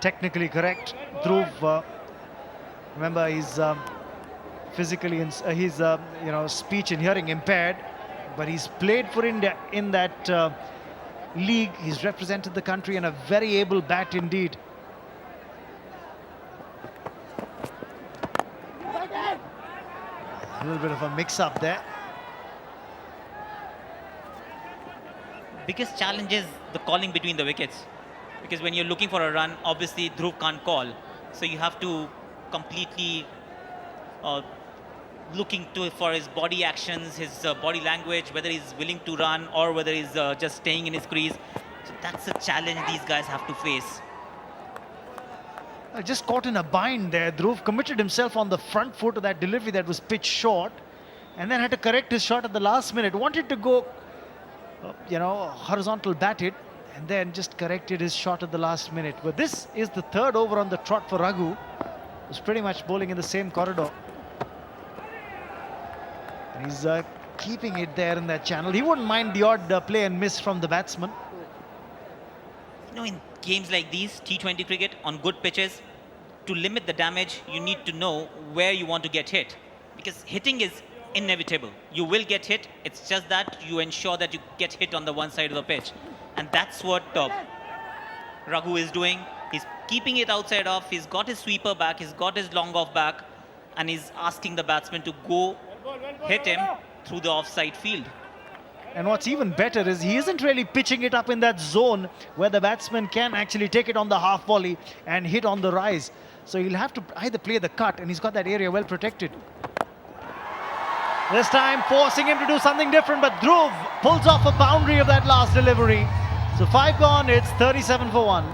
technically correct. Dhruv, remember, he's physically, he's speech and hearing impaired, but he's played for India in that league. He's represented the country and a very able bat indeed. A little bit of a mix-up there. Biggest challenge is the calling between the wickets, because when you're looking for a run, obviously Dhruv can't call, so you have to completely looking for his body actions, his body language, whether he's willing to run or whether he's just staying in his crease. So that's a challenge these guys have to face. Just caught in a bind there. Dhruv committed himself on the front foot of that delivery that was pitched short, and then had to correct his shot at the last minute. Wanted to go, horizontal batted, and then just corrected his shot at the last minute. But this is the third over on the trot for Raghu. Was pretty much bowling in the same corridor. And he's keeping it there in that channel. He wouldn't mind the odd play and miss from the batsman. In games like these, T20 cricket, on good pitches, to limit the damage, you need to know where you want to get hit. Because hitting is inevitable. You will get hit. It's just that you ensure that you get hit on the one side of the pitch. And that's what Raghu is doing. He's keeping it outside off. He's got his sweeper back. He's got his long off back. And he's asking the batsman to go hit him through the offside field. And what's even better is he isn't really pitching it up in that zone where the batsman can actually take it on the half volley and hit on the rise. So he'll have to either play the cut, and he's got that area well protected. This time forcing him to do something different, but Dhruv pulls off a boundary of that last delivery. So 5 gone, it's 37 for 1.